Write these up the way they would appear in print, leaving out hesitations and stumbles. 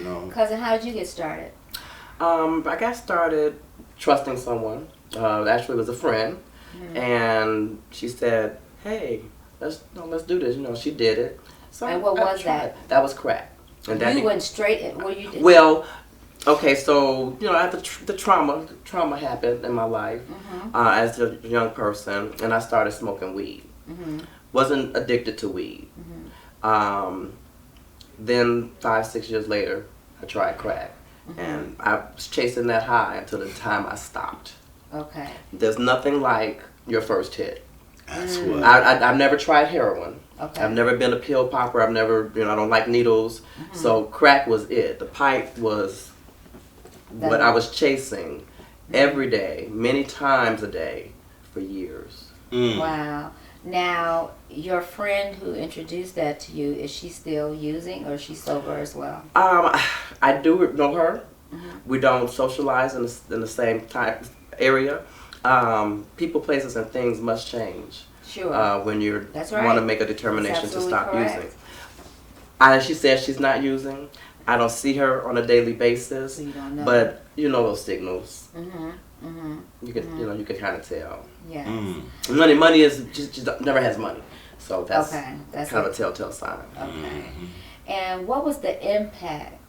know. Cousin, how did you get started? I got started trusting someone. Actually, it was a friend, and she said, "Hey, let's do this." You know, she did it. So And what was that? That was crack. And that You went straight in. Well, you did. Well, okay, so you know, after the trauma happened in my life as a young person, and I started smoking weed. Wasn't addicted to weed. Then 5-6 years later, I tried crack, and I was chasing that high until the time I stopped. Okay. There's nothing like your first hit. That's what. I've never tried heroin. Okay. I've never been a pill popper. I've never, you know, I don't like needles. So crack was it. The pipe was what I was chasing every day, many times a day, for years. Wow. Now, your friend who introduced that to you, is she still using, or is she sober as well? I do know her. We don't socialize in the same type area. People, places, and things must change. Sure. When you That's right. want to make a determination to stop correct. using. She says she's not using. I don't see her on a daily basis. So you don't know. But you know those signals. You can you know, you can kind of tell. Yes. Money is just never has money. So that's Okay. That's kind of a telltale sign. Okay. And what was the impact,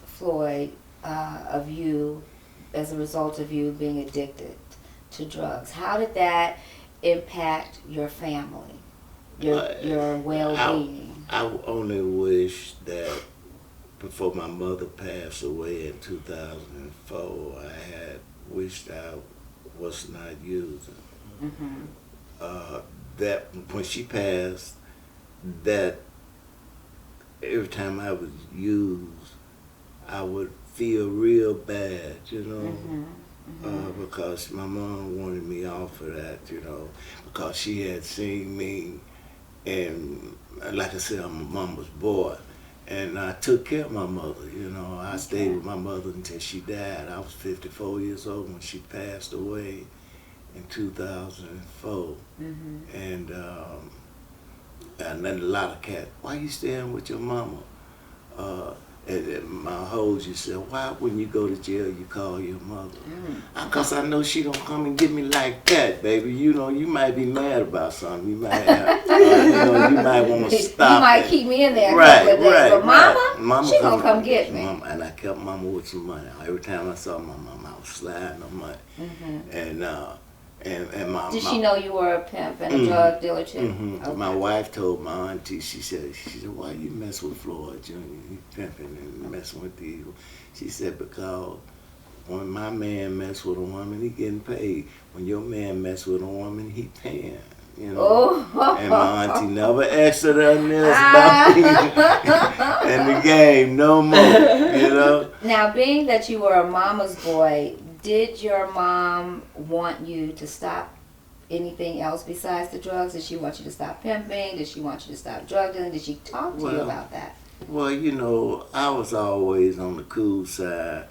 Floyd, of you as a result of you being addicted to drugs? How did that impact your family, your well-being? I only wish that before my mother passed away in 2004, I had wished I was not using. That when she passed, that every time I would use, I would feel real bad, you know, because my mom wanted me off of that, you know, because she had seen me, and like I said, I'm a mama's boy, and I took care of my mother, you know. I stayed with my mother until she died. I was 54 years old when she passed away in 2004, and then a lot of cats, why you staying with your mama? And my hoes, you said, why when you go to jail you call your mother? Because I know she don't come and get me like that, baby. You know, you might be mad about something. You might have, you know, you might want to stop. You might keep me in there Right, a couple of days, but right. mama, she gonna come get me. Mama, and I kept mama with some money. Every time I saw my mama, I was sliding her money. And my Did she know you were a pimp and a drug dealer too? Okay. My wife told my auntie, she said, why you mess with Floyd Jr.? He pimping and messing with these. She said, because when my man mess with a woman, he getting paid. When your man mess with a woman, he paying. You know, and my auntie never asked her nothing else about me in the game no more. You know. Now, being that you were a mama's boy, did your mom want you to stop anything else besides the drugs? Did she want you to stop pimping? Did she want you to stop drug dealing? Did she talk to you about that? Well, you know, I was always on the cool side.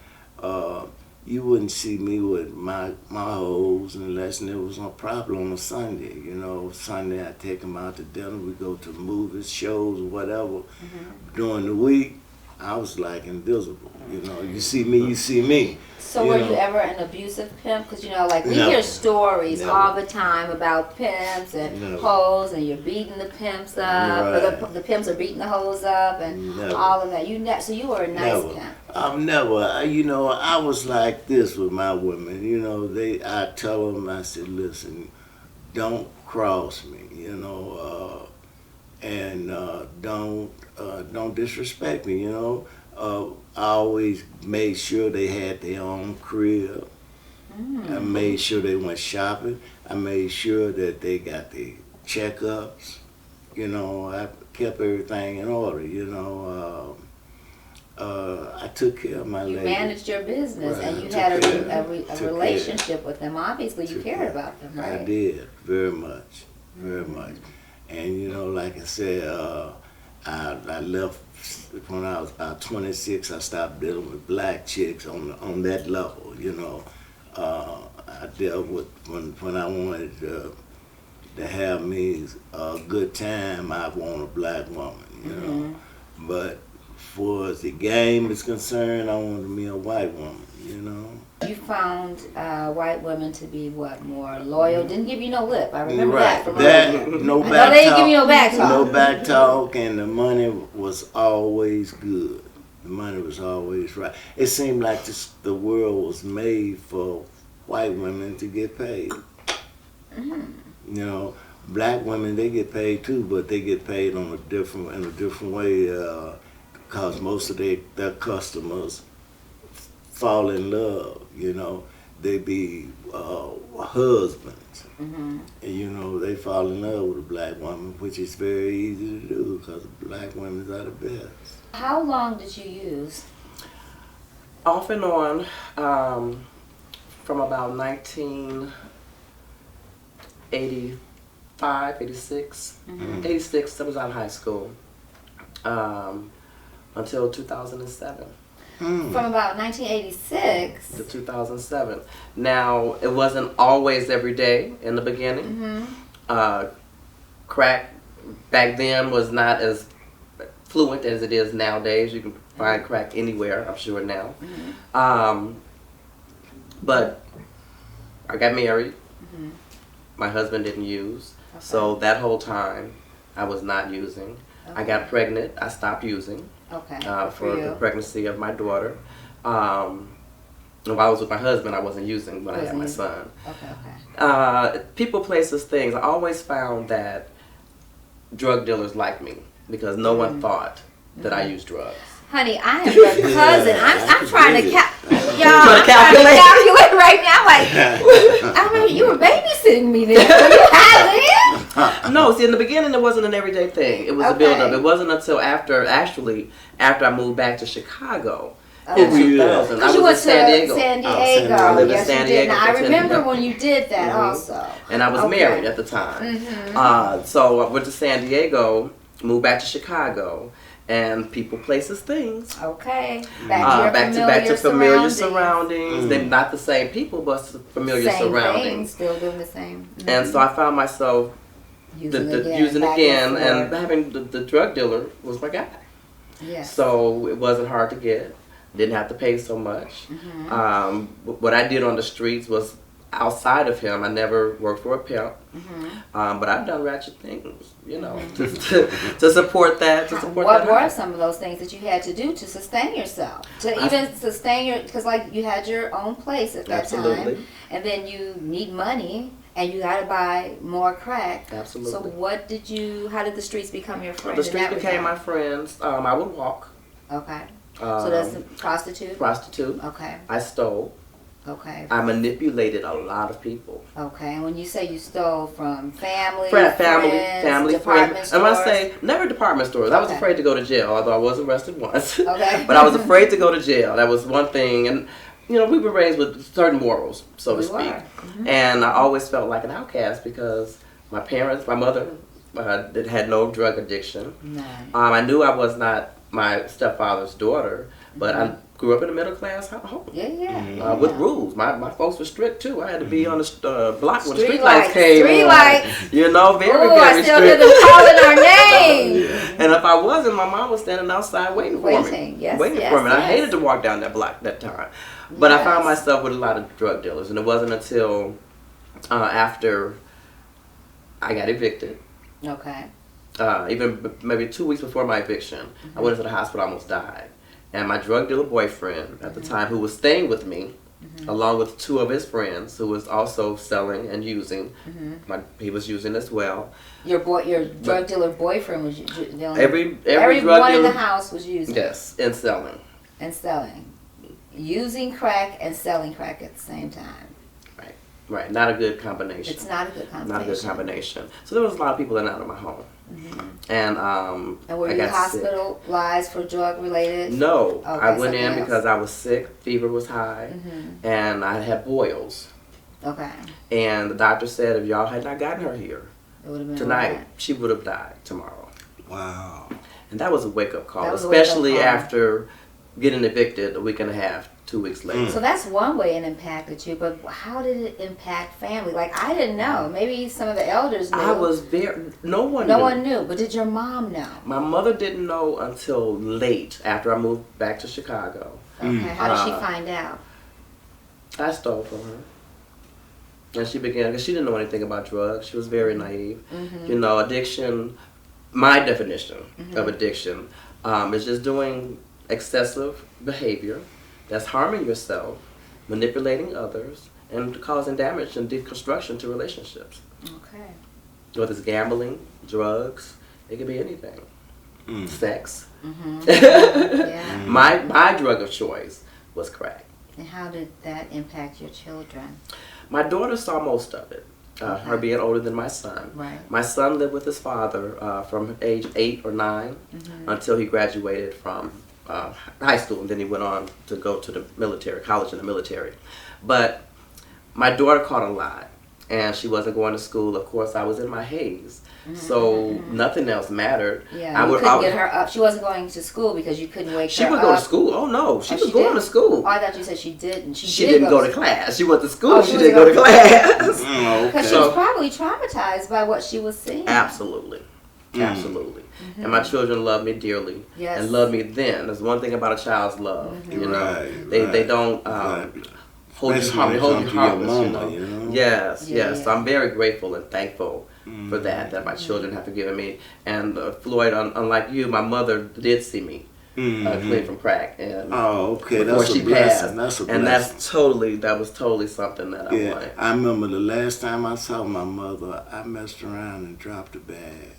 You wouldn't see me with my hoes unless there was no problem on a Sunday. You know, Sunday I take them out to dinner. We go to movies, shows, whatever. During the week, I was like invisible. You know, you see me, you see me. So were you ever an abusive pimp? Because, you know, like we hear stories all the time about pimps and hoes, and you're beating the pimps up, or the pimps are beating the hoes up, and all of that. So you were a nice pimp. I've never, you know, I was like this with my women. You know, I tell them, I said, listen, don't cross me, you know, and don't disrespect me, you know. I always made sure they had their own crib. I made sure they went shopping. I made sure that they got their checkups. You know, I kept everything in order, you know. I took care of my lady. You managed your business, and you had a relationship with them. Obviously, you cared about them, right? I did, very much, very much. And, you know, like I said, I left when I was about 26. I stopped dealing with black chicks on that level, you know. I dealt with, when I wanted to have me a good time, I want a black woman, you know. But far as the game is concerned, I wanted me a white woman, you know. You found white women to be what, more loyal? Didn't give you no lip. I remember that from that. No I back know they didn't talk. give you no back talk. No back talk, and the money was always good. The money was always right. It seemed like the world was made for white women to get paid. You know, black women, they get paid too, but they get paid in a different way because most of their customers fall in love, you know. They be husbands. And, you know, they fall in love with a black woman, which is very easy to do because black women are the best. How long did you use? Off and on, from about 1985, 86. 86, I was out of high school, until 2007. From about 1986 to 2007. Now, it wasn't always every day in the beginning. Crack back then was not as fluent as it is nowadays. You can find crack anywhere, I'm sure now. But I got married. My husband didn't use. So that whole time, I was not using. I got pregnant. I stopped using. For the pregnancy of my daughter. And while I was with my husband, I wasn't using when I had my son. People, places, things. I always found that drug dealers liked me because no one thought that I used drugs. Honey, I am your cousin. I'm trying to calculate right now. Like, I remember you were babysitting me then. Were you hiding? No, see, in the beginning, it wasn't an everyday thing. It was a build-up. It wasn't until after I moved back to Chicago in 2000. Because you went to San Diego. I lived in San Diego. I remember when you did that also. And I was married at the time. So I went to San Diego, moved back to Chicago, and people, places, things. Back to familiar surroundings. They're not the same people, but familiar surroundings. Still doing the same. And so I found myself using again, and having the drug dealer was my guy. So it wasn't hard to get. Didn't have to pay so much. What I did on the streets was outside of him. I never worked for a pimp, but I've done ratchet things, you know, to support that. What were some of those things that you had to do to sustain yourself? Even sustain your, because like you had your own place at that time, and then you need money. And you got to buy more crack. Absolutely. So how did the streets become your friends? The streets became my friends. I would walk. So that's a prostitute? Prostitute. I stole. I manipulated a lot of people. And when you say you stole from family, family, department stores. And when I say never department stores, I was afraid to go to jail, although I was arrested once. But I was afraid to go to jail. That was one thing. And you know, we were raised with certain morals, so to speak. And I always felt like an outcast because my mother had no drug addiction. I knew I was not my stepfather's daughter, but I grew up in a middle class home. With rules. My folks were strict too. I had to be on the block when street lights came on. You know, very I still hear them calling our name. And if I wasn't, my mom was standing outside waiting for me. Waiting for me. And I hated to walk down that block that time. But I found myself with a lot of drug dealers, and it wasn't until after I got evicted. Even maybe 2 weeks before my eviction, I went into the hospital, almost died. And my drug dealer boyfriend at the time, who was staying with me, along with two of his friends, who was also selling and using, he was using as well. Your drug dealer boyfriend was dealing. Everyone in the house was using. Yes, and selling. Using crack and selling crack at the same time. Right. Not a good combination. It's not a good combination. So there was a lot of people in and out of my home. And were you hospitalized for drug related? No, I went in because I was sick. Fever was high, and I had boils. And the doctor said if y'all had not gotten her here tonight, she would have died tomorrow. Wow. And that was a wake up call, especially after getting evicted a week and a half 2 weeks later. So that's one way it impacted you, but how did it impact family? Like, I didn't know. Maybe some of the elders knew. I was no one knew, but did your mom know? My mother didn't know until late, after I moved back to Chicago. Okay, how did she find out? I stole from her. And she began, because she didn't know anything about drugs. She was very naive. You know, addiction, my definition of addiction is just doing excessive behavior that's harming yourself, manipulating others, and causing damage and deconstruction to relationships. Okay. Whether it's gambling, drugs, it could be anything. Sex. Yeah. My drug of choice was crack. And how did that impact your children? My daughter saw most of it. Her being older than my son. Right. My son lived with his father from age 8 or 9 until he graduated from high school, and then he went on to go to the military, college in the military. But my daughter caught a lot, and she wasn't going to school. Of course, I was in my haze, so nothing else mattered. Yeah, you couldn't get her up. She wasn't going to school because you couldn't wake her up. She would go to school. Oh no, she was going to school. Oh, I thought you said she didn't. She didn't go to class. She went to school. She didn't go to class. Because she was probably traumatized by what she was seeing. Absolutely. Absolutely. And my children love me dearly. Yes. And love me then. There's one thing about a child's love. You know, they don't hold you harmless. You know? Yes. So I'm very grateful and thankful for that my children have forgiven me. And Floyd, unlike you, my mother did see me clean from crack. And okay, before that's she a blessing. passed. That's a blessing. And that was totally something that I wanted. I remember the last time I saw my mother, I messed around and dropped a bag.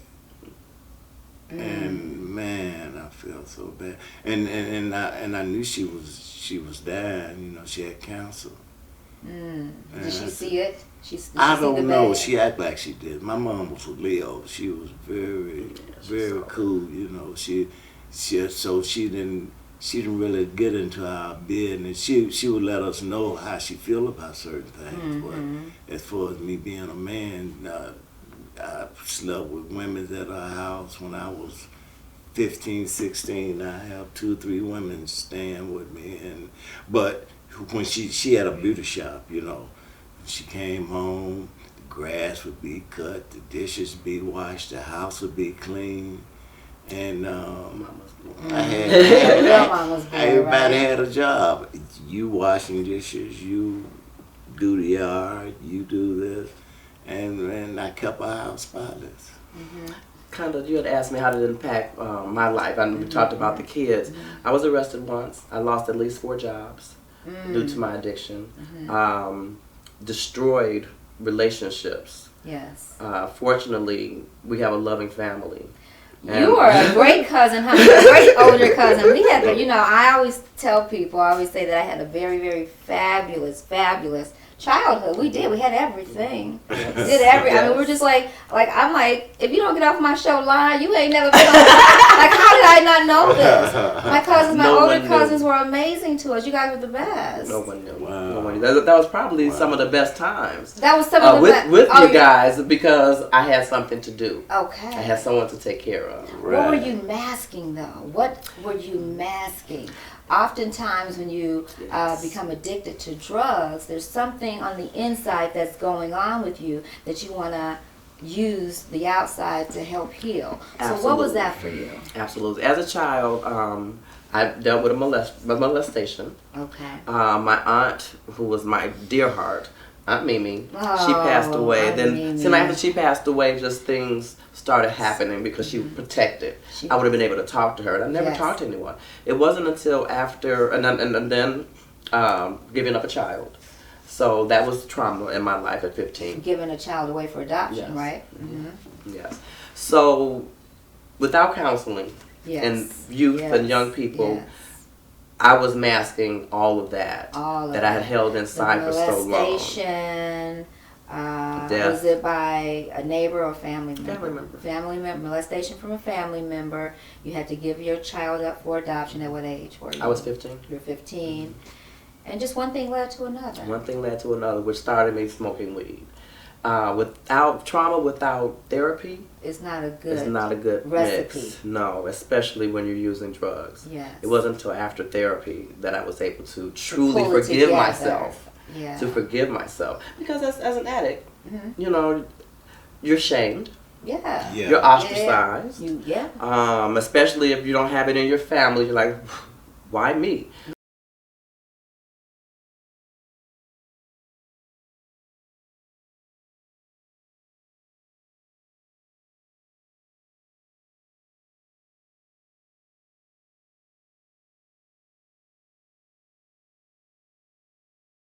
And man, I felt so bad. And I knew she was dying. You know, she had cancer. Did she see it? I don't know. She acted like she did. My mom was a Leo. She was very cool. You know, she didn't really get into our business. She would let us know how she feel about certain things. But as far as me being a man, I slept with women at our house when I was 15, 16. I have 2 or 3 women staying with me, but when she had a beauty shop, you know, she came home, the grass would be cut, the dishes be washed, the house would be clean, and everybody had a job. You washing dishes, you do the yard, you do this. And I kept our house spotless. Kind of, you had asked me how did it impact my life. And we talked about the kids. I was arrested once. I lost at least 4 jobs due to my addiction. Destroyed relationships. Yes. Fortunately, we have a loving family. You are a great cousin, honey. A great older cousin. We had, I always tell people, I always say that I had a very, very fabulous childhood. We did. We had everything. Did everything. I mean, we're just like I'm like, if you don't get off my show line, you ain't never been on. Like, how did I not know this? My cousins, my older cousins were amazing to us. You guys were the best. No one knew. Wow. No one knew. That was probably some of the best times. That was some of the best. With you guys, because I had something to do. Okay. I had someone to take care of. Right. What were you masking, though? What were you masking? Oftentimes when you become addicted to drugs, there's something on the inside that's going on with you that you want to use the outside to help heal. Absolutely. So what was that for you? Absolutely. As a child, I dealt with a molestation. Okay. My aunt, who was my dear heart, Aunt Mimi, she passed away. Then soon after she passed away, just things started happening because she was protected. I would have been able to talk to her, and I never talked to anyone. It wasn't until after, and then giving up a child. So that was trauma in my life at 15. Giving a child away for adoption, right? Yes. So without counseling and youth and young people, I was masking all of that that I had held inside for so long. Molestation. Was it by a neighbor or family member? Family member. Molestation from a family member. You had to give your child up for adoption. At what age were you? I was 15. You were 15. And just one thing led to another. One thing led to another, which started me smoking weed. Without trauma, without therapy, It's not a good. it's not a good recipe. mix. No, especially when you're using drugs. Yes. It wasn't until after therapy that I was able to To truly pull it forgive together. myself. Yeah. To forgive myself. Because as an addict, Mhm. you know, you're shamed. Yeah. Yeah. You're ostracized. Yeah. Especially if you don't have it in your family. You're like, why me?